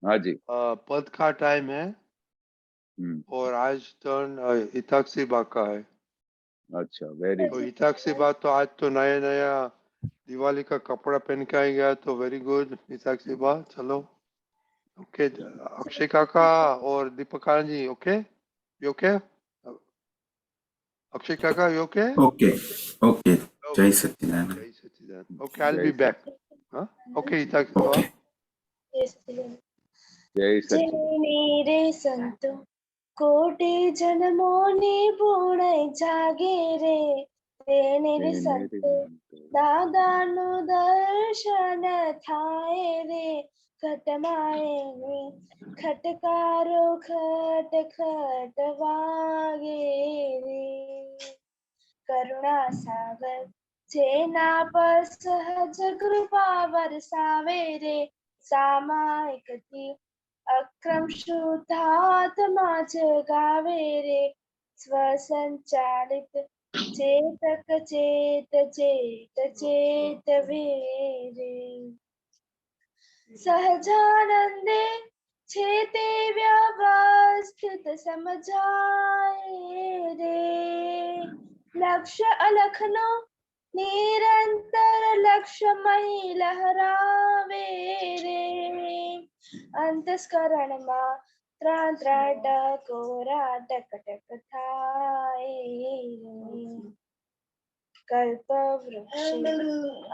हाँ जी। पद का टाइम है और आज टर्न हिताक्षी बा का है। अच्छा, वेरी तो गुड। हिताक्षी बा तो आज तो नया नया दिवाली का कपड़ा पहन के आएगा, तो वेरी गुड हिताक्षी बा। चलो ओके, अक्षय काका और दीपक Anand ji, okay you okay? Akshay काका यू ओके? ओके ओके, जय ओके सच्चिदानंद। जय सच्चिदानंद। ओके, आई विल जय बी बैक। सच हाँ ओके हिताक्षी बा। ओके जय सच मेरे संतो कोटि जन्मों ने पुण्य जागे रे, तेने संतो दादा नु दर्शन थाए रे, खटमाए ने खटकारो खट खट वागे रे, करुणा सागर जेना पर सहज कृपा बरसावे रे, सामायिकती अक्रम शुद्धात्मा जगावे रे, स्वसंचालित चेतक चेत चेत चेत वे रे, सहजानंदे छेते व्यवस्थित समझाए रे, लक्ष्य अलखनो निरंतर लक्ष्य मही लहरावे रे, अंतस्करण मा त्रण त्रण टकोरा टक टक थाए रे, कल्प वृक्ष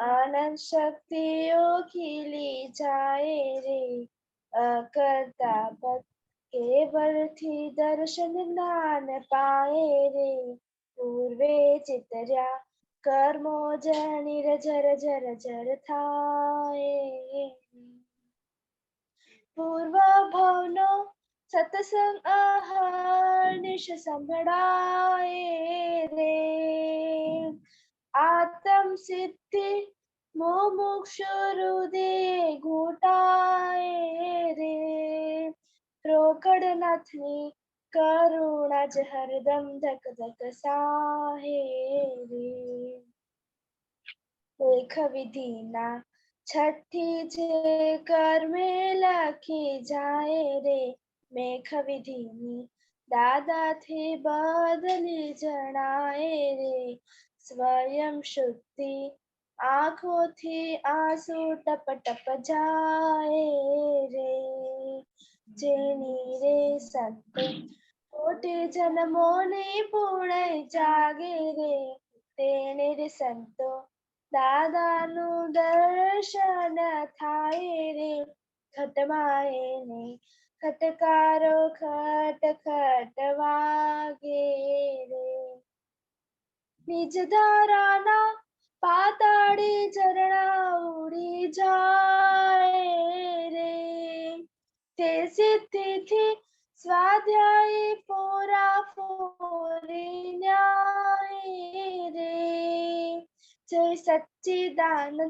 आनंद शक्तियों खिली जाए रे, अकर्ता पद केवल थी दर्शन ज्ञान पाए रे, पूर्वे चितर्या कर्मो जनिर जर जर जर थाए, पूर्व भवनो सतसंग अहर्निश संभड़ाए रे, आत्म सिद्धि मुमुक्षु हृदय घुटाए रे, रोकड़ नाथनी करुणा ज हरदम धक धक साहे रे, लेख विधिना छठी जे कर में लखी जाए रे, मेघ विधिनी दादा थे बदली जनाए रे, स्वयं शुद्धि आँखों थी आंसू टप टप जाए रे, जेनी रे संत कोटि जन्मों ने पुण्य जागे रे, तेने रे संतो દાદાનું દર્શન થાય રે, ખટમાએ ને ખટકારો ખટ ખટ વાગે રે, નિજ ધારાના પાતાળે ઝરણા ઉડી જાય રે, તે સિદ્ધિથી સ્વાધ્યાય પોરા ફોરી ન્યાય રે, જય સચ્ચિદાનંદ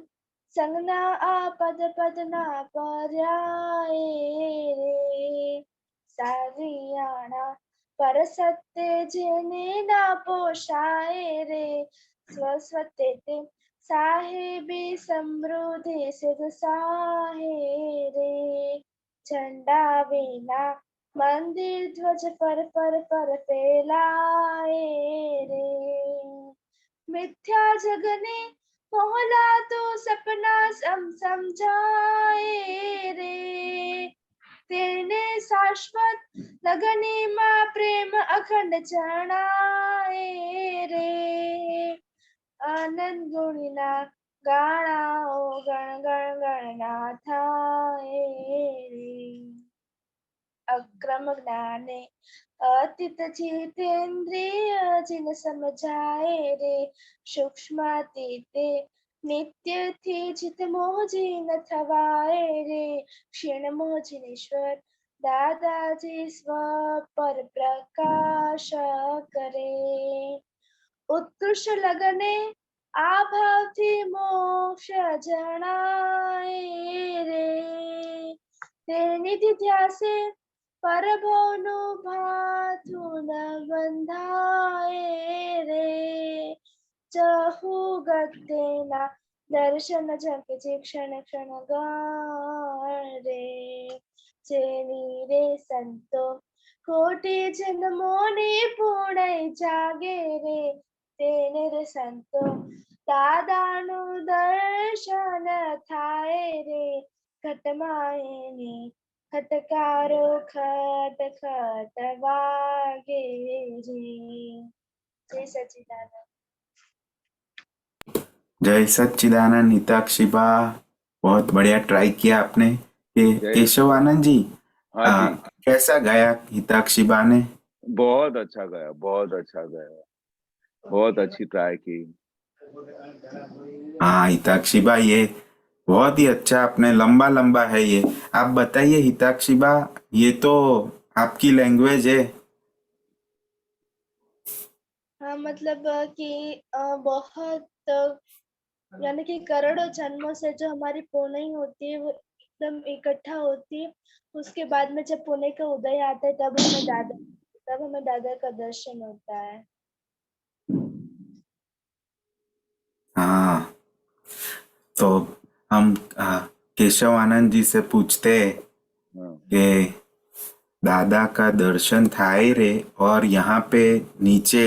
સંગના આ પદ પદના પર્યાય રે, સારિયાણા પર સત્ય જેને ના પોષાય રે, સ્વસ્વતે તે સાહેબી સમૃદ્ધિ સિદ્ધ સાહે રે, ઝંડા વિના મંદિર ધ્વજ પર ફેલાય રે, મિથ્યા જગને મોહલા તો સપના સમજાય રે, તેને શાશ્વત લગનીમાં પ્રેમ અખંડ જણાય રે, આનંદ ગુણના ગાણાઓ ગણ ગણ ગણના થાય રે, અક્રમ જ્ઞાને અતિત જીતેન્દ્રિય જીન સમજાય રે, સૂક્ષ્માતીતે નિત્યથી જીત મોહજી ન થવાય રે, ક્ષીણ મોહજીનેશ્વર દાદાજી સ્વ પર પ્રકાશ કરે, ઉત્કૃષ્ટ લગને આ ભાવથી મોક્ષ જણાય રે, તે નિધિ ધ્યાસે પરભવનું ભાથું ન બંધાય રે, ચહુ ગત્તેના દર્શન ઝંકે છે ક્ષણ ક્ષણ ગણ રે, चेनी रे संतो कोटि जन्मोने पुणे जागे रे તેને રે સંતો દાદાનું દર્શન થાય રે ઘટમાયને ખટકારો ખટ ખટ વાગે રે જય સચિદાનંદ जय सच्चिदानंद हिताक्षी बा, बहुत बढ़िया ट्राई किया आपने। ये जय- केशव आनंद जी, हाँ जी, कैसा गाया हिताक्षी बा ने? बहुत अच्छा गया, बहुत अच्छा गया, बहुत अच्छी ट्राई की। हाँ हिताक्षी बा, ये बहुत ही अच्छा आपने, लंबा लंबा है ये। आप बताइए हिताक्षी बा, ये तो आपकी लैंग्वेज है। हाँ मतलब कि बहुत यानी कि करोड़ों जन्मों से जो हमारी पुण्य होती है वो एकदम इकट्ठा होती है। उसके बाद में जब पुण्य का उदय आता है तब हमें दादा का दर्शन होता है। हाँ, तो हम केशव आनंद जी से पूछते हैं हाँ, कि दादा का दर्शन थाय रे, और यहाँ पे नीचे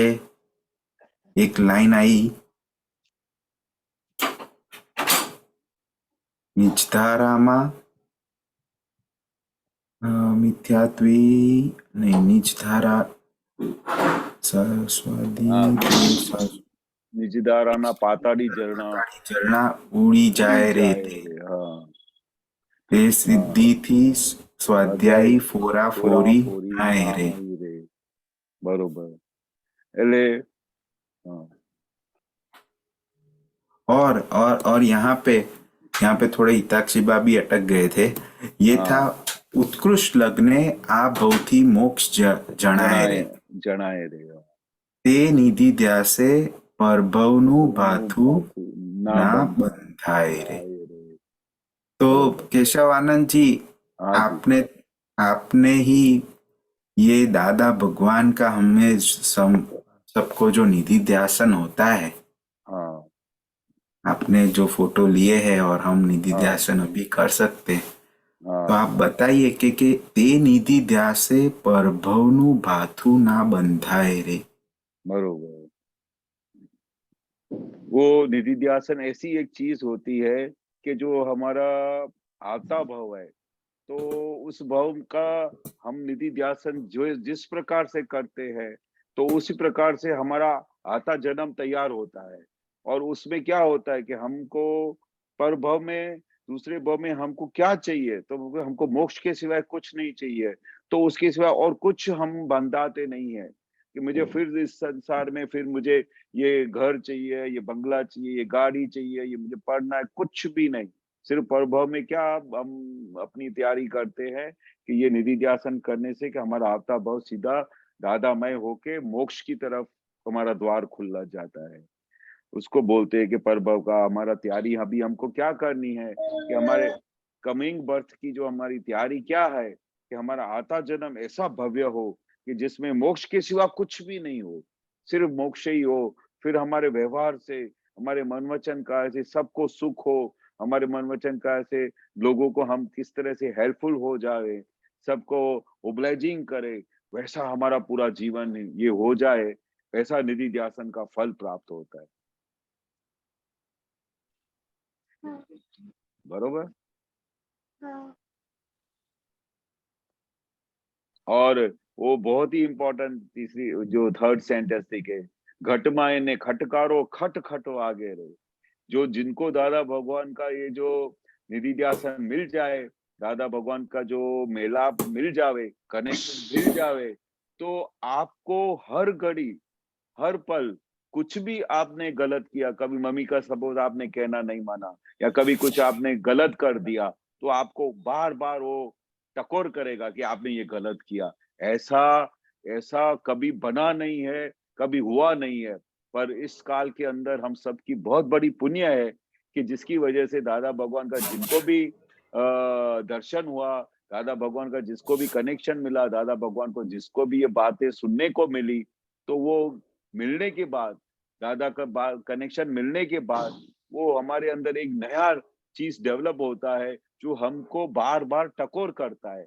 एक लाइन आई, निजधारामा मिथ्यात्वी नहीं, निजधारा सरस्वती निजदाराना पाताड़ी झरना झरना उड़ी जाए रे जाए थे, रे, हाँ, ते सिद्धि थी स्वाध्यायी फोरा फोरी आए रे। आई रे, बरोबर। એટલે हाँ, और यहाँ पे थोड़े हिताक्षीबा भी अटक गए थे। ये हाँ। था उत्कृष्ट लग्ने आ भवती मोक्ष जणाए रे, જણાય રે, તે નિધિ ધ્યાસે પરભવનું ભાથું ના ना બંધાય बंधाए रे। રે। तो बरोबर। केशव आनंद जी, हाँ जी, आपने ही ये दादा भगवान का हमें सबको जो निधि ध्यासन होता है, हाँ, आपने जो फोटो लिए हैं और हम निधि हाँ, ध्यासन अभी कर सकते हैं, तो हाँ, आप बताइए कि ते निधि ध्यासे परभवनु भाथु ना बंधाए रे। बरोबर। वो निधि ध्यासन ऐसी एक चीज होती है कि जो हमारा आता भव है, तो उस भव का हम निधि ध्यासन जो जिस प्रकार से करते हैं, तो उसी प्रकार से हमारा आता जन्म तैयार होता है। और उसमें क्या होता है कि हमको पर भव में, दूसरे भव में हमको क्या चाहिए, तो हमको मोक्ष के सिवाय कुछ नहीं चाहिए। तो उसके सिवाय और कुछ हम बंधाते नहीं है कि मुझे फिर इस संसार में फिर मुझे ये घर चाहिए, ये बंगला चाहिए, ये गाड़ी चाहिए, ये मुझे पढ़ना है, कुछ भी नहीं। सिर्फ प्रभव में क्या हम अपनी तैयारी करते हैं कि ये निधि ध्यासन करने से कि हमारा आपता भाव सीधा दादामय होके मोक्ष की तरफ हमारा द्वार खुल जाता है। उसको बोलते हैं कि प्रभव का हमारा तैयारी अभी हमको क्या करनी है कि हमारे कमिंग बर्थ की जो हमारी तैयारी क्या है कि हमारा आता जन्म ऐसा भव्य हो कि जिसमें मोक्ष के सिवा कुछ भी नहीं हो, सिर्फ मोक्ष ही हो। फिर हमारे व्यवहार से, हमारे मन वचन का से सबको सुख हो, हमारे मन वचन का से लोगों को हम किस तरह से हेल्पफुल हो जाए, सबको ओब्लाइजिंग करे, वैसा हमारा पूरा जीवन ये हो जाए, वैसा निधि ध्यासन का फल प्राप्त होता है। हाँ, बरोबर। हाँ, और वो बहुत ही इंपॉर्टेंट तीसरी जो थर्ड सेंटेंस थी के घटमाए ने खटकारो खट खटो आगे रे। जो जिनको दादा भगवान का ये जो निधि ध्यासन मिल जाए, दादा भगवान का जो मेलाप मिल जावे, कनेक्शन मिल जावे, तो आपको हर घड़ी, हर पल कुछ भी आपने गलत किया, कभी मम्मी का सपोज आपने कहना नहीं माना या कभी कुछ आपने गलत कर दिया, तो आपको बार बार वो टकोर करेगा कि आपने ये गलत किया। ऐसा ऐसा कभी बना नहीं है, कभी हुआ नहीं है। पर इस काल के अंदर हम सबकी बहुत बड़ी पुण्य है कि जिसकी वजह से दादा भगवान का जिनको भी दर्शन हुआ, दादा भगवान का जिसको भी कनेक्शन मिला, दादा भगवान को जिसको भी ये बातें सुनने को मिली, तो वो मिलने के बाद, दादा का कनेक्शन मिलने के बाद वो हमारे अंदर एक नया चीज डेवलप होता है जो हमको बार बार टकोर करता है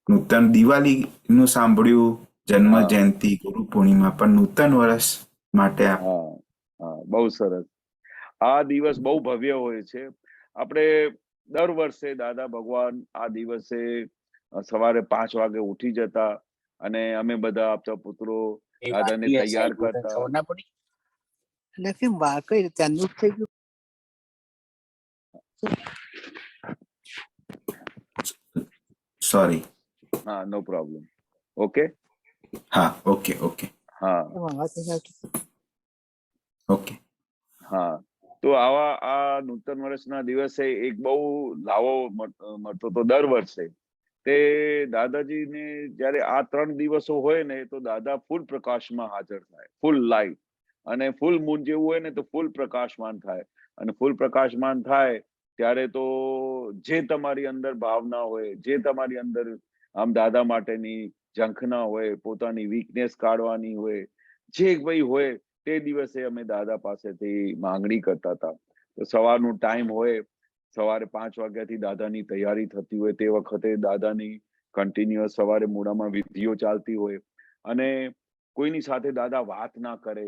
નૂતન દિવાળીનું સાંભળ્યું, જન્મ હા. જયંતિ, ગુરુ પૂર્ણિમા, પણ નૂતન વર્ષ માટે આપ હા હા, બહુ સરસ. આ દિવસ બહુ ભવ્ય હોય છે. આપણે દર વર્ષે દાદા ભગવાન આ દિવસે સવારે 5 વાગે ઉઠી જતા અને અમે બધા આપતા પુત્રો એ દાદાને વાતની હશે, તૈયાર મને કરતા. ખબર ના પડી. એટલે કેમ કઈ રીતે ચાલુ જ થઈ ગયું? સોરી. હા, નો પ્રોબ્લેમ. ઓકે. હા, ઓકે ઓકે હા એમાં વાત નથી આવતી. ઓકે. હા, તો આવા આ નૂતન વર્ષના દિવસે એક બહુ લાવો મળતો તો દર વર્ષે તે દાદાજીને જ્યારે આ 3 દિવસો હોય ને તો દાદા ફૂલ પ્રકાશમાં હાજર થાય, ફૂલ લાઈટ, અને ફૂલ મૂન જેવું હોય ને તો ફૂલ પ્રકાશમાન થાય. અને ફૂલ પ્રકાશમાન થાય ત્યારે તો જે તમારી અંદર ભાવના હોય, જે તમારી અંદર આમ દાદા માટેની ઝંખના હોય, પોતાની વીકનેસ કાઢવાની હોય, જે કંઈ હોય તે દિવસે અમે દાદા પાસેથી માંગણી કરતા હતા. તો સવારનું ટાઈમ હોય, સવારે 5 વાગ્યાથી દાદાની તૈયારી થતી હોય, તે વખતે દાદાની કન્ટિન્યુઅસ સવારે મોડામાં વિધિઓ ચાલતી હોય અને કોઈની સાથે દાદા વાત ના કરે,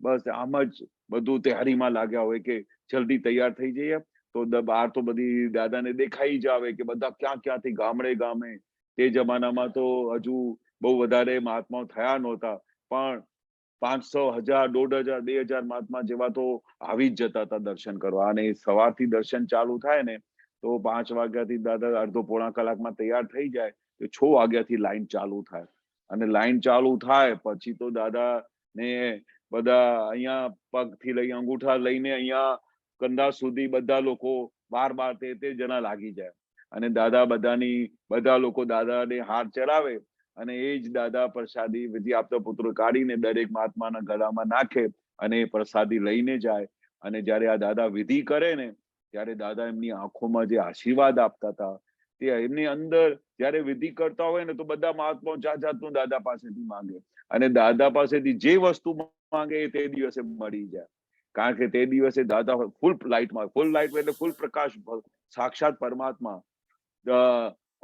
બસ આમ જ બધું તૈયારીમાં લાગ્યા હોય કે જલ્દી તૈયાર થઈ જઈએ તો બહાર તો બધી દાદાને દેખાઈ જ આવે કે બધા ક્યાં ક્યાંથી ગામડે ગામે. તે જમાનામાં તો હજુ બહુ વધારે મહાત્માઓ થયા નહોતા, પણ 500, 1000, 1500, 2000 મહાત્મા જેવા તો આવી જ જતા હતા દર્શન કરવા. અને સવારથી દર્શન ચાલુ થાય ને તો 5 વાગ્યાથી દાદા અડધો પોણા કલાકમાં તૈયાર થઈ જાય તો 6 વાગ્યાથી લાઈન ચાલુ થાય. અને લાઈન ચાલુ થાય પછી તો દાદા ને બધા અહીંયા પગથી લઈ અંગૂઠા લઈને અહીંયા કંધા સુધી બધા લોકો 12 13 જણા લાગી જાય. અને દાદા બધા લોકો દાદાને હાથ ચડાવે અને એ જ દાદા પ્રસાદી વિધિ આપતા પુત્રો કાઢીને દરેક મહાત્માના ગળામાં નાખે અને એ પ્રસાદી લઈને જાય. અને જ્યારે આ દાદા વિધિ કરે ને ત્યારે દાદા એમની આંખોમાં જે આશીર્વાદ આપતા હતા તે એમની અંદર જ્યારે વિધિ કરતા હોય ને તો બધા મહાત્માઓ જાત જાતનું દાદા પાસેથી માંગે અને દાદા પાસેથી જે વસ્તુ માંગે એ તે દિવસે મળી જાય. કારણ કે તે દિવસે દાદા ફૂલ લાઇટમાં, ફૂલ લાઇટ એટલે ફૂલ પ્રકાશ, સાક્ષાત પરમાત્મા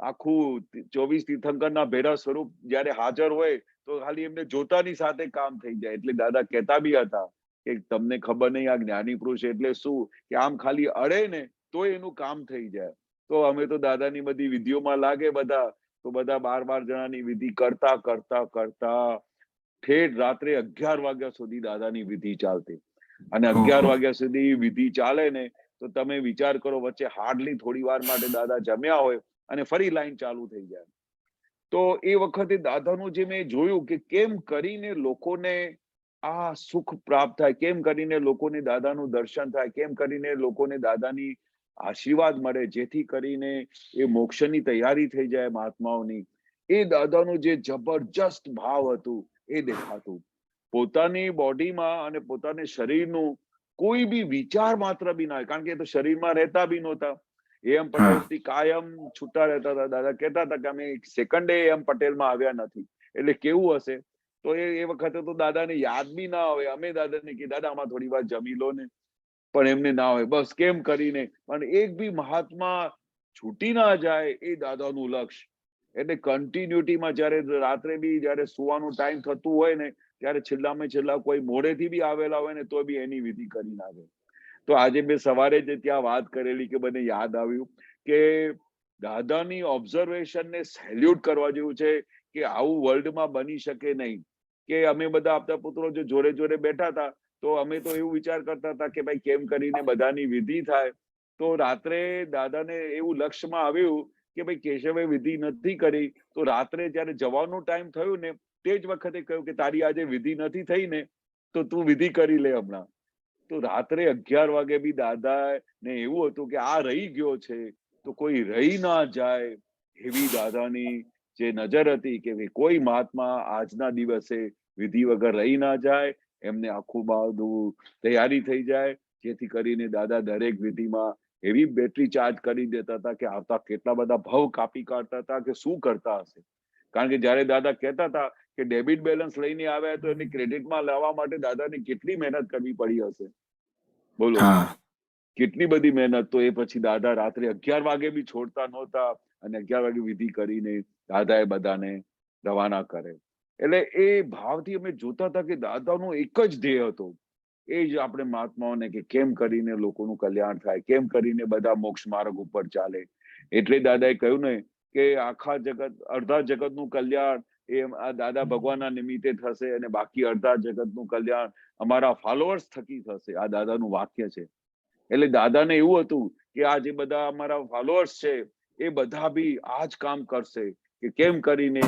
આખું 24 તીર્થંકરના ભેરા સ્વરૂપ જ્યારે હાજર હોય તો ખાલી એમને જોતાની સાથે કામ થઈ જાય. એટલે દાદા કહેતા બી હતા કે તમને ખબર નહીં આ જ્ઞાની પુરુષ એટલે શું, કે આમ ખાલી અડે ને તો એનું કામ થઈ જાય. તો અમે તો દાદાની બધી વિધિઓમાં લાગે બધા, તો બધા 12 જણાની વિધિ કરતા કરતા કરતા ઠેઠ રાત્રે 11 વાગ્યા સુધી દાદાની વિધિ ચાલતી. અને 11 વાગ્યા સુધી વિધિ ચાલે ને તો તમે વિચાર કરો, વચ્ચે હાર્ડલી થોડી વાર માટે દાદા જમ્યા હોય અને ફરી લાઈન ચાલુ થઈ જાય. તો એ વખતે દાદાનું જે મેં જોયું કે કેમ કરીને લોકોને આ સુખ પ્રાપ્ત થાય, કેમ કરીને લોકોને દાદાનું દર્શન થાય, કેમ કરીને લોકોને દાદાની આશીર્વાદ મળે, જેથી કરીને એ મોક્ષની તૈયારી થઈ જાય મહાત્માઓની. એ દાદાનું જે જબરજસ્ત ભાવ હતું એ દેખાતું. પોતાની બોડીમાં અને પોતાને શરીરનું કોઈ બી વિચાર માત્ર બી ના હોય, કારણ કે એ તો શરીરમાં રહેતા બી નહોતા. એમ પટેલથી કાયમ છૂટા રહેતા હતા. દાદા કહેતા હતા કે અમે સેકન્ડે એમ પટેલમાં આવ્યા નથી. એટલે કેવું હશે? તો એ વખતે તો દાદાને યાદ બી ના આવે. અમે દાદાને કે દાદા આમાં થોડી વાર જમી લો ને, પણ એમને ના હોય. બસ કેમ કરીને પણ એક બી મહાત્મા છૂટી ના જાય એ દાદાનું લક્ષ્ય. એટલે કન્ટિન્યુટીમાં જ્યારે રાત્રે બી જ્યારે સુવાનું ટાઈમ થતું હોય ને ત્યારે છેલ્લામાં છેલ્લા કોઈ મોડેથી બી આવેલા હોય ને તો બી એની વિધિ કરી નાખે. તો આજે મેં સવારે જ ત્યાં વાત કરેલી કે મને યાદ આવ્યું કે દાદાની ઓબ્ઝર્વેશનને સેલ્યુટ કરવા જેવું છે કે આવું વર્લ્ડમાં બની શકે નહીં. કે અમે બધા આપતા પુત્રો જો જોડે જોડે બેઠા હતા તો અમે તો એવું વિચાર કરતા હતા કે ભાઈ કેમ કરીને બધાની વિધિ થાય. તો રાત્રે દાદાને એવું લક્ષ્યમાં આવ્યું કે ભાઈ કેશવે વિધિ નથી કરી, તો રાત્રે જયારે જવાનું ટાઈમ થયું ને તે જ વખતે કહ્યું કે તારી આજે વિધિ નથી થઈ ને તો તું વિધિ કરી લે હમણાં. તો રાત્રે 11 વાગે બી દાદા ને એવું હતું કે આ રહી ગયો છે તો કોઈ રહી ના જાય એવી દાદાની જે નજર હતી કે કોઈ મહાત્મા આજના દિવસે વિધિ વગર રહી ના જાય, એમને આખું બધું તૈયારી થઈ જાય, જેથી કરીને દાદા દરેક વિધિમાં એવી બેટરી ચાર્જ કરી દેતા હતા કે આવતા કેટલા બધા ભાવ કાપી કાઢતા હતા કે શું કરતા હશે. કારણ કે જયારે દાદા કહેતા હતા કે ડેબિટ બેલેન્સ લઈને આવ્યા તો એને ક્રેડિટમાં લાવવા માટે દાદાને કેટલી મહેનત કરવી પડી હશે. બોલો કેટલી બધી મહેનત. તો એ પછી દાદા રાત્રે 11 વાગે બી છોડતા નહોતા અને 11 વાગે વિધિ કરીને દાદાએ બધાને રવાના કરે. એટલે એ ભાવથી અમે જોતા હતા કે દાદાનો એક જ ધ્યેય હતો, એ જ આપણે મહાત્માઓને કે કેમ કરીને લોકોનું કલ્યાણ થાય, કેમ કરીને બધા મોક્ષ માર્ગ ઉપર ચાલે. એટલે દાદાએ કહ્યું ને કે આખા જગત, અડધા જગતનું કલ્યાણ એ આ દાદા ભગવાનના નિમિત્તે થશે અને બાકી અડધા જગતનું કલ્યાણ અમારા ફોલોઅર્સ થકી થશે. આ દાદાનું વાક્ય છે. એટલે દાદાને એવું હતું કે આ જે બધા અમારા ફોલોઅર્સ છે એ બધા બી આ જ કામ કરશે કે કેમ કરીને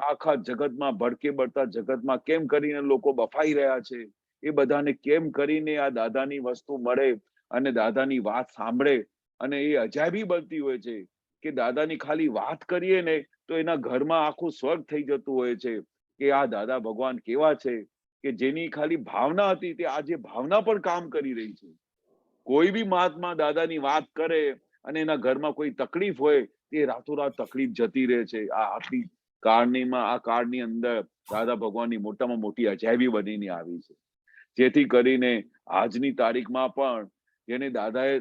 આખા જગતમાં, ભડકે બળતા જગતમાં કેમ કરીને લોકો બફાઈ રહ્યા છે, એ બધાને કેમ કરીને આ દાદાની વસ્તુ મળે અને દાદાની વાત સાંભળે. અને એ અજાયબી બનતી હોય છે કે દાદાની ખાલી વાત કરીએ ને તો એના ઘરમાં આખું સ્વર્ગ થઈ જતું હોય છે કે આ દાદા ભગવાન કેવા છે કે જેની ખાલી ભાવના હતી તે આજે ભાવના પણ કામ કરી રહી છે. કોઈ બી મહાત્મા દાદાની વાત કરે અને એના ઘરમાં કોઈ તકલીફ હોય તે રાતોરાત તકલીફ જતી રહે છે. આ કાળની અંદર દાદા ભગવાનની મોટામાં મોટી અજાયબી બનીને આવી છે. જેથી કરીને આજની તારીખમાં પણ જેને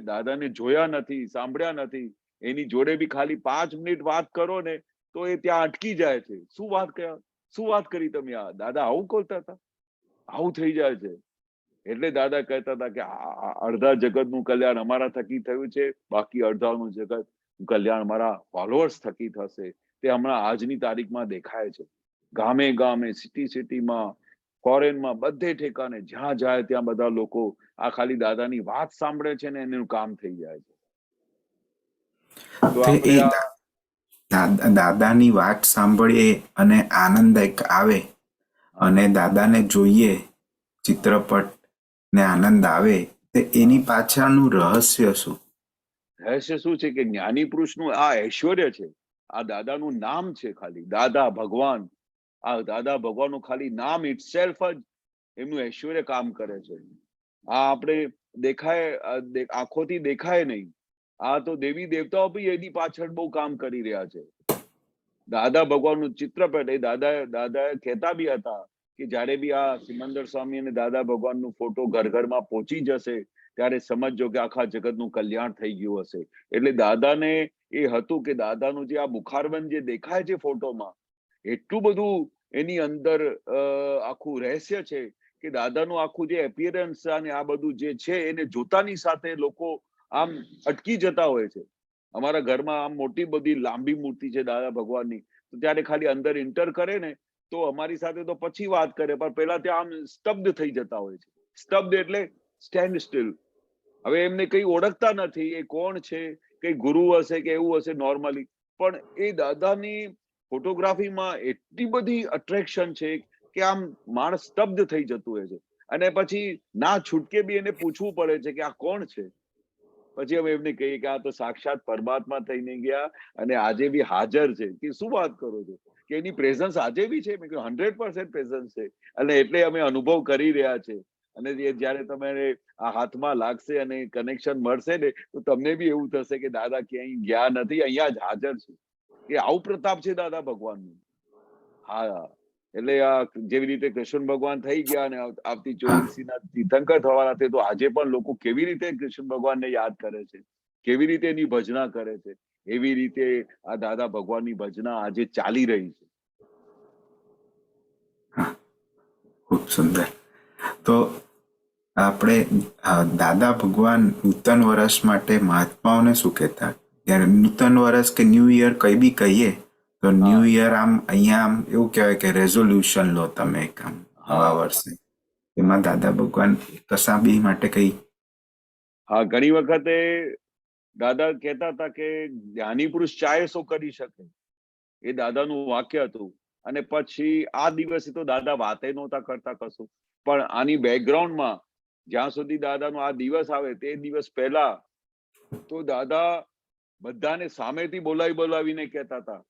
દાદાને જોયા નથી, સાંભળ્યા નથી, એની જોડે બી ખાલી 5 મિનિટ વાત કરો ને તો એ ત્યાં અટકી જાય છે. શું વાત કરી તમે? આ દાદા આવું કરતા હતા? આવું થઈ જાય છે. એટલે દાદા કહેતા હતા કે અડધા જગતનું કલ્યાણ અમારા થકી થયું છે, બાકી અડધાનું જગત કલ્યાણ અમારા ફોલોઅર્સ થકી થશે. તે હમણાં આજની તારીખમાં દેખાય છે. ગામે ગામે, સિટીમાં, ફોરેનમાં, બધે ઠેકાને જ્યાં જાય ત્યાં બધા લોકો આ ખાલી દાદાની વાત સાંભળે છે ને એનું કામ થઈ જાય છે. તો આપણે દાદાની વાત સાંભળીએ અને આનંદ એક આવે અને દાદાને જોઈએ, ચિત્રપટ ને આનંદ આવે, તો એની પાછળનું રહસ્ય શું? રહસ્ય શું છે કે જ્ઞાની પુરુષનું આ ઐશ્વર્ય છે. આ દાદાનું નામ છે, ખાલી દાદા ભગવાન. આ દાદા ભગવાનનું ખાલી નામ ઇટસેલ્ફ જ એમનું ઐશ્વર્ય કામ કરે છે. આ આપણે આંખોથી દેખાય નહીં. આ તો દેવી દેવતાઓ બી એની પાછળ બહુ કામ કરી રહ્યા છે. દાદા ભગવાનનું ચિત્રપટ એ દાદાએ કહેતા બી હતા કે જયારે બી આ સિમંદર સ્વામી અને દાદા ભગવાનનું ફોટો ઘર ઘરમાં પહોંચી જશે ત્યારે સમજજો કે આખા જગતનું કલ્યાણ થઈ ગયું હશે. એટલે દાદાને એ હતું કે દાદાનું જે આ બુખારબંધ જે દેખાય છે ફોટોમાં, એટલું બધું એની અંદર આખું રહસ્ય છે કે દાદાનું આખું જે એપિયરન્સ અને આ બધું જે છે એને જોતાની સાથે લોકો આમ અટકી જતા હોય છે. અમારા ઘરમાં આમ મોટી બધી લાંબી મૂર્તિ છે દાદા ભગવાનની, તો ત્યારે ખાલી અંદર એન્ટર કરે ને તો અમારી સાથે તો પછી વાત કરે, પણ પેલા ત્યાં આમ સ્તબ્ધ થઈ જતા હોય છે. સ્તબ્ધ એટલે સ્ટેન્ડ સ્ટીલ. હવે એમને કઈ ઓળખતા નથી એ કોણ છે, કઈ ગુરુ હશે કે એવું હશે નોર્મલી, પણ એ દાદાની ફોટોગ્રાફીમાં એટલી બધી અટ્રેક્શન છે કે આમ માણસ સ્તબ્ધ થઈ જતું હોય છે. અને પછી ના છૂટકે બી એને પૂછવું પડે છે કે આ કોણ છે. પછી અમે એમને કહીએ કે આ તો સાક્ષાત પરમાત્મા થઈને ગયા અને આજે બી હાજર છે. કે શું વાત કરો છો કે એની પ્રેઝન્સ આજે બી છે? મેં કહ્યું 100% પ્રેઝન્સ છે. અને એટલે અમે અનુભવ કરી રહ્યા છે. અને જયારે તમારે આ હાથમાં લાગશે અને કનેક્શન મળશે ને તો તમને બી એવું થશે કે દાદા ક્યાંય ગયા નથી, અહીંયા જ હાજર છે. કે આવું પ્રતાપ છે દાદા ભગવાનનું. હા, એટલે આ જેવી રીતે કૃષ્ણ ભગવાન થઈ ગયા અને આવતી 24મીના તીર્થંકર થવાના છે, તો આજે પણ લોકો કેવી રીતે કૃષ્ણ ભગવાનને યાદ કરે છે, કેવી રીતે એની ભજના કરે છે, એવી રીતે આ દાદા ભગવાનની ભજના આજે ચાલી રહી છે. ખૂબ સુંદર. તો આપણે દાદા ભગવાન નૂતન વર્ષ માટે મહાત્માઓને શું કહેતા? ત્યારે નૂતન વર્ષ કે ન્યૂ યર કઈ બી કહીએ તો ન્યૂ યર આમ અહીંયા આમ એવું કહેવાય કે રેઝોલ્યુશન લો તમે એક આમ નવા વર્ષે. એમાં દાદા ભગવાન કશા બી માટે કઈ? હા, ઘણી વખતે દાદા કહેતા હતા કે જ્ઞાની પુરુષ ચાહે સો કરી શકે. એ દાદાનું વાક્ય હતું. અને પછી આ દિવસે તો દાદા વાતે નહોતા કરતા કશું, પણ આની બેકગ્રાઉન્ડમાં જ્યાં સુધી દાદાનો આ દિવસ આવે તે દિવસ પહેલા તો દાદા બધાને સામેથી બોલાવીને કહેતા હતા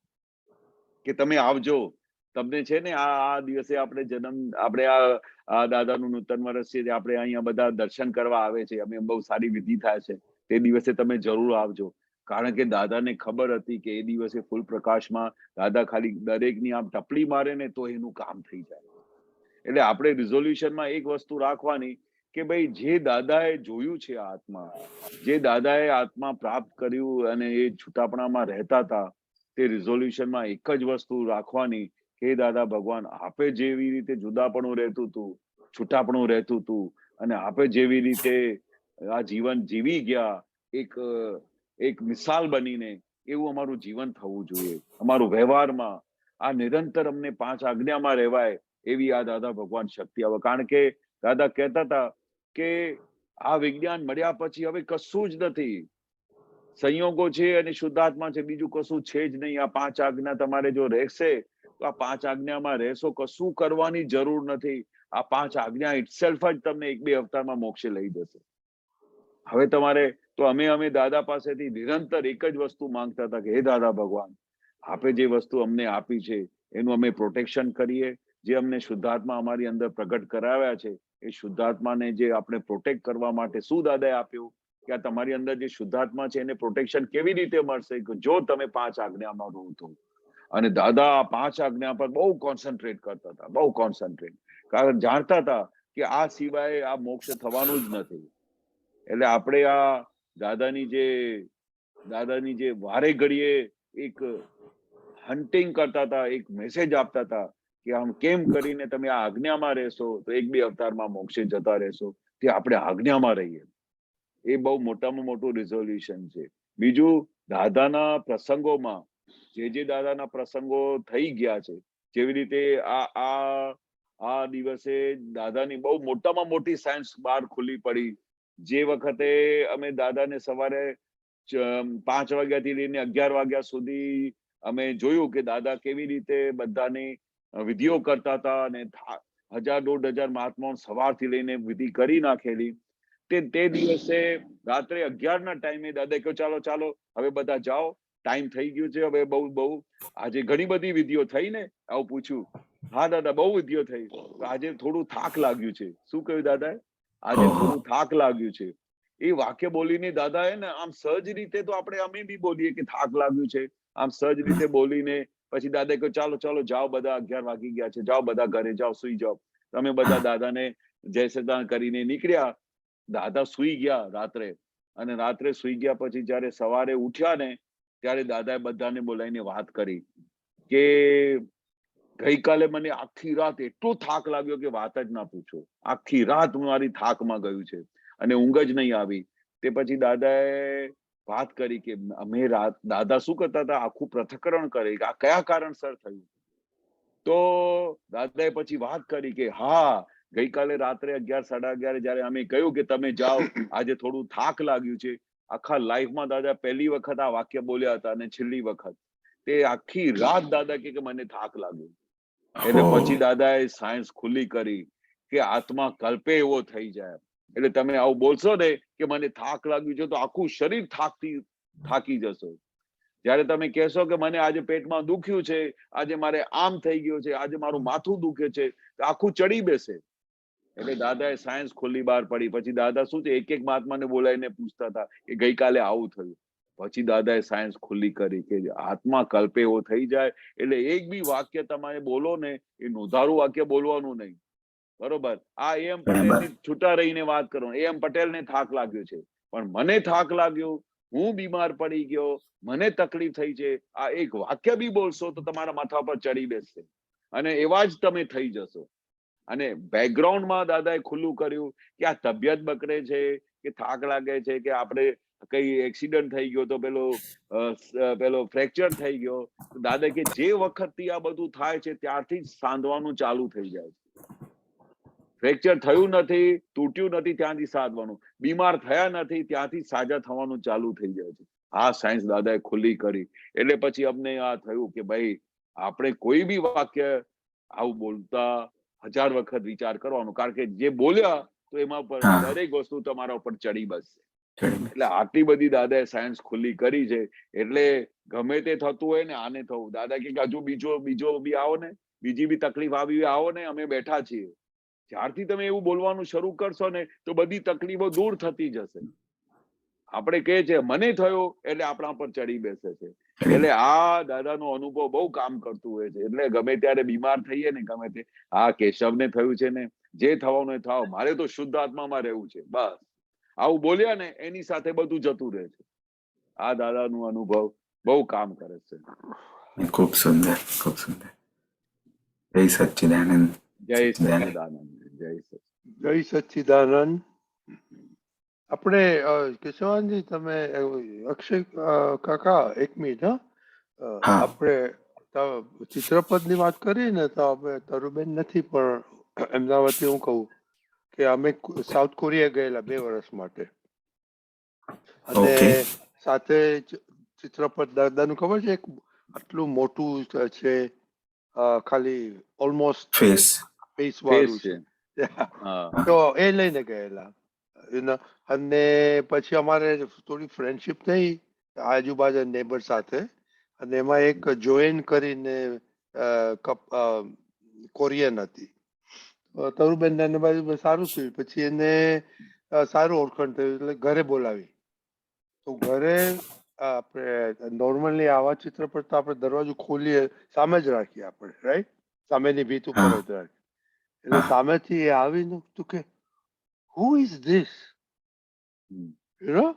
કે તમે આવજો. તમને છે ને આ દિવસે આપણે આ દાદાનું નૂતન વર્ષ છે, આપણે અહીંયા બધા દર્શન કરવા આવે છે, અમે બહુ સારી વિધિ થાય છે, તે દિવસે તમે જરૂર આવજો. કારણ કે દાદાને ખબર હતી કે એ દિવસે ફૂલ પ્રકાશમાં દાદા ખાલી દરેકની આમ ટપલી મારે ને તો એનું કામ થઈ જાય. એટલે આપણે રિઝોલ્યુશનમાં એક વસ્તુ રાખવાની કે ભાઈ જે દાદાએ જોયું છે આત્મા, જે દાદાએ આત્મા પ્રાપ્ત કર્યું અને એ છૂટાપણામાં રહેતા હતા, તે રિઝોલ્યુશનમાં એક જ વસ્તુ રાખવાની કે દાદા ભગવાન, આપે જેવી રીતે જુદાપણું રહેતું હતું, છૂટાપણું રહેતું હતું, અને આપે જેવી રીતે આ જીવન જીવી ગયા એક મિસાલ બનીને, એવું અમારું જીવન થવું જોઈએ. અમારું વ્યવહારમાં આ નિરંતર અમને 5 આજ્ઞામાં રહેવાય એવી આ દાદા ભગવાન શક્તિ આવે. કારણ કે દાદા કહેતા હતા કે આ વિજ્ઞાન મળ્યા પછી હવે કશું જ નથી, સંયોગો છે અને શુદ્ધાત્મા છે, બીજું કશું છે જ નહીં. આ 5 આજ્ઞા તમારે જો રહેશે તો આ 5 આજ્ઞામાં રહેશો, કશું કરવાની જરૂર નથી. આ 5 આજ્ઞા ઇટસેલ્ફ જ તમને 1-2 અવતારમાં મોક્ષે લઈ જશે. હવે તમારે તો અમે દાદા પાસેથી નિરંતર એક જ વસ્તુ માંગતા હતા કે હે દાદા ભગવાન, આપે જે વસ્તુ અમને આપી છે એનું અમે પ્રોટેક્શન કરીએ. જે અમને શુદ્ધાત્મા અમારી અંદર પ્રગટ કરાવ્યા છે એ શુદ્ધાત્માને જે આપણે પ્રોટેક્ટ કરવા માટે શું દાદાએ આપ્યું કે આ તમારી અંદર જે શુદ્ધાત્મા છે એને પ્રોટેક્શન કેવી રીતે મળશે કે જો તમે 5 આજ્ઞામાં રહો તો. અને દાદા આ 5 આજ્ઞા પર બહુ કોન્સન્ટ્રેટ કરતા હતા, બહુ કોન્સન્ટ્રેટ. કારણ જાણતા હતા કે આ સિવાય આ મોક્ષ થવાનું જ નથી. એટલે આપણે આ દાદાની જે વારે ઘડીએ એક હન્ટિંગ કરતા હતા, એક મેસેજ આપતા હતા કે આમ કેમ કરીને તમે આ આજ્ઞામાં રહેશો તો 1-2 અવતારમાં મોક્ષે જતા રહેશો, તે આપણે આજ્ઞામાં રહીએ. એ બહુ મોટામાં મોટું રિઝોલ્યુશન છે. બીજું, દાદાના પ્રસંગોમાં જે દાદાના પ્રસંગો થઈ ગયા છે, જેવી રીતે આ દિવસે દાદાની બહુ મોટામાં મોટી સાયન્સ બહાર ખુલ્લી પડી. જે વખતે અમે દાદાને સવારે 5 વાગ્યાથી લઈને 11 વાગ્યા સુધી અમે જોયું કે દાદા કેવી રીતે બધાની વિધિઓ કરતા હતા, અને 1000-1500 મહાત્માઓ સવારથી લઈને વિધિ કરી નાખેલી. તે દિવસે રાત્રે 11 ના ટાઈમે દાદાએ કહ્યું ચાલો હવે બધા જાઓ, ટાઈમ થઈ ગયું છે. હવે બહુ આજે ઘણી બધી વિધિઓ થઈ ને, આવું પૂછ્યું. હા દાદા, બહુ વિધિઓ થઈ, આજે થોડું થાક લાગ્યું છે. શું કહ્યું દાદાએ? આજે થોડું થાક લાગ્યું છે. એ વાક્ય બોલીને દાદાએ ને આમ સહજ રીતે, તો અમે બી બોલીએ કે થાક લાગ્યું છે, આમ સહજ રીતે બોલીને પછી દાદાએ કહ્યું ચાલો જાઓ બધા, 11 વાગી ગયા છે, જાઓ બધા ઘરે જાઓ, સુઈ જાઓ. તમે બધા દાદાને જય સદાન કરીને નીકળ્યા. દાદા સુઈ ગયા રાત્રે, અને રાત્રે સુઈ ગયા પછી જયારે સવારે ઉઠ્યા ને, ત્યારે દાદાએ બધાને બોલાવીને વાત કરી કે ગઈકાલે મને આખી રાત એટલો થાક લાગ્યો કે વાત જ ના પૂછો. આખી રાત મારી થાકમાં ગયું છે અને ઊંઘ જ નહીં આવી. તે પછી દાદાએ વાત કરી કે દાદા શું કરતા હતા, આખું પૃથ્થકરણ કરે કે આ કયા કારણસર થયું. તો દાદાએ પછી વાત કરી કે હા, ગઈકાલે રાત્રે 11-11:30 જયારે અમે કહ્યું કે તમે જાઓ, આજે થોડું થાક લાગ્યું છે. આખા લાઈફમાં દાદા પહેલી વખત આ વાક્ય બોલ્યા હતા, અને છેલ્લી વખત. તે આખી રાત દાદા કે મને થાક લાગ્યો. એટલે પછી દાદાએ સાયન્સ ખુલ્લી કરી કે આત્મા કલ્પે એવો થઈ જાય. એટલે તમે આવું બોલશો ને કે મને થાક લાગ્યું છે, તો આખું શરીર થાકી જશો. જયારે તમે કહેશો કે મને આજે પેટમાં દુખ્યું છે, આજે મારે આમ થઈ ગયું છે, આજે મારું માથું દુખે છે, તો આખું ચડી બેસે. એટલે દાદાએ સાયન્સ ખુલ્લી બહાર પડી. પછી દાદા શું છે, એક મહાત્માને બોલાવીને પૂછતા હતા કે ગઈકાલે આવું થયું. પછી દાદાએ સાયન્સ ખુલ્લી કરી કે આત્મા કલ્પે એવો થઈ જાય. એટલે એક બી વાક્ય તમારે બોલો ને, એ નોંધારું વાક્ય બોલવાનું નહીં. બરોબર? આ એમ પટેલ છૂટા રહીને વાત કરો, એમ પટેલને થાક લાગ્યો છે, પણ મને થાક લાગ્યો, હું બીમાર પડી ગયો, મને તકલીફ થઈ છે, આ એક વાક્ય બી બોલશો તો તમારા માથા પર ચડી બેસશે, અને એવા જ તમે થઈ જશો. અને બેકગ્રાઉન્ડમાં દાદાએ ખુલ્લું કર્યું કે આ તબિયત બગડે છે, કે થાક લાગે છે, કે આપણે કઈ એક્સિડન્ટ થઈ ગયો તો પેલો ફ્રેક્ચર થઈ ગયો. દાદા કે જે વખતથી આ બધું થાય છે ત્યારથી જ સાંધવાનું ચાલુ થઈ જાય છે. ફ્રેક્ચર થયું નથી, તૂટ્યું નથી, ત્યાંથી સાધવાનું. બીમાર થયા નથી, ત્યાંથી સાજા થવાનું ચાલુ થઈ જાય છે. આ સાયન્સ દાદાએ ખુલ્લી કરી. એટલે પછી અમને આ થયું કે ભાઈ, આપણે કોઈ બી વાક્ય આવું બોલતા 1000 વખત વિચાર કરવાનો, કારણ કે જે બોલ્યા તો એમાં પર દરેક વસ્તુ તમારા ઉપર ચડી બસશે. એટલે આટલી બધી દાદાએ સાયન્સ ખુલ્લી કરી છે. એટલે ગમે તે થતું હોય ને, આને થવું. દાદા કે હજુ બીજો બી આવો ને, બીજી બી તકલીફ આવી આવો ને, અમે બેઠા છીએ. જ્યારથી તમે એવું બોલવાનું શરૂ કરશો ને, તો બધી તકલીફો દૂર થતી જશે. આપણે કહે છે મને થયો એટલે આપણા પર ચડી બેસે છે. એટલે આ દાદાનો અનુભવ બહુ કામ કરતું હોય છે. એટલે ગમે ત્યારે બીમાર થઈએ ને, ગમે તે, આ કેશવને થયું છે ને, જે થવાનું એ થાવ, મારે તો શુદ્ધ આત્મામાં રહેવું છે, બસ. આવું બોલ્યા ને, એની સાથે બધું જતું રહે છે. આ દાદાનું અનુભવ બહુ કામ કરે છે. खूब सुंदर, खूब सुंदर. जय सच्चिदानंद. જય સચ્ચિદાનંદ. જય સચ્ચિદાનંદ. જય સચ્ચિદાનંદ. આપણે કેશવાનજી તમે અક્ષય કાકા એક મિનિટ હા. આપણે ચિત્રપટની વાત કરી ને તો અમે તરુબેન નથી પણ એમના વતી હું કહું કે અમે સાઉથ કોરિયા ગયેલા 2 વર્ષ માટે અને Okay. સાથે ચિત્રપટ દાદાનું ખબર છે એક આટલું મોટું છે ખાલી ઓલમોસ્ટ फेस. ફેસ ફેસ વાળું છે. છે હા. તો એ લઈને ગયેલા અને પછી અમારે થોડી ફ્રેન્ડશિપ થઈ આજુબાજુ નેબર સાથે અને એમાં એક જોઈન કરીને કોરિયન હતી તરુબેન ને બાજુ સારું થયું પછી એને સારું ઓળખાણ થયું એટલે ઘરે બોલાવી તો ઘરે આપણે નોર્મલી આવા ચિત્રપટ તો આપણે દરવાજો ખોલીએ સામે જ રાખીએ આપણે રાઈટ સામેની ભીત ઉપર જ રાખીએ એટલે સામેથી એ આવીને તું કે who is this you know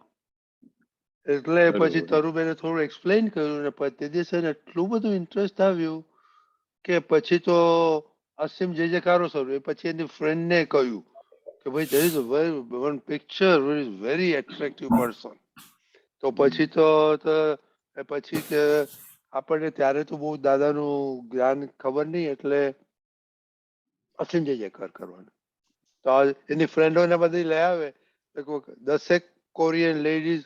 એટલે પછી તરુબેને થોડું એક્સપ્લેન કર્યું ને પછી તે દિવસે એટલું બધું ઇન્ટરેસ્ટ આવ્યું કે પછી તો અસીમ જે કારો સર એ પછી એની ફ્રેન્ડને કહ્યું કે ભાઈ there is a one picture which is very attractive person તો પછી તો પછી કે આપણને ત્યારે તો બહુ દાદાનું જ્ઞાન ખબર નહીં એટલે અસીમ જે કરવાનું તો એની ફ્રેન્ડોને બધી લઈ આવે 10 કોરિયન લેડીઝ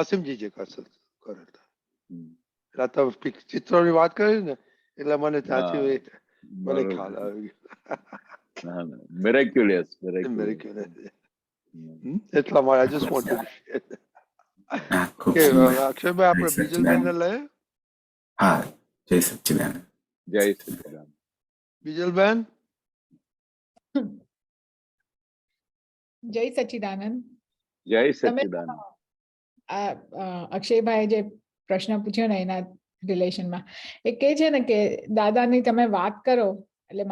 અસીમજી જે કરેલા તમે ચિત્રોની વાત કરી ને એટલે મને ત્યાંથી મને ખ્યાલ આવી Miraculous. એટલા માટે I just wanted to share કે અક્ષયભાઈ આપણે બીજલબેન ને લઈએ હા જય સચ્ચિદાનંદ. જય સચ્ચિદાનંદ. બીજલબેન જય સચ્ચિદાનંદ. જય તમે સચ્ચિદાનંદ. અક્ષયભાઈ જે પ્રશ્ન પૂછ્યો ને એના રિલેશનમાં એ કહે છે ને કે દાદાની તમે વાત કરો એટલે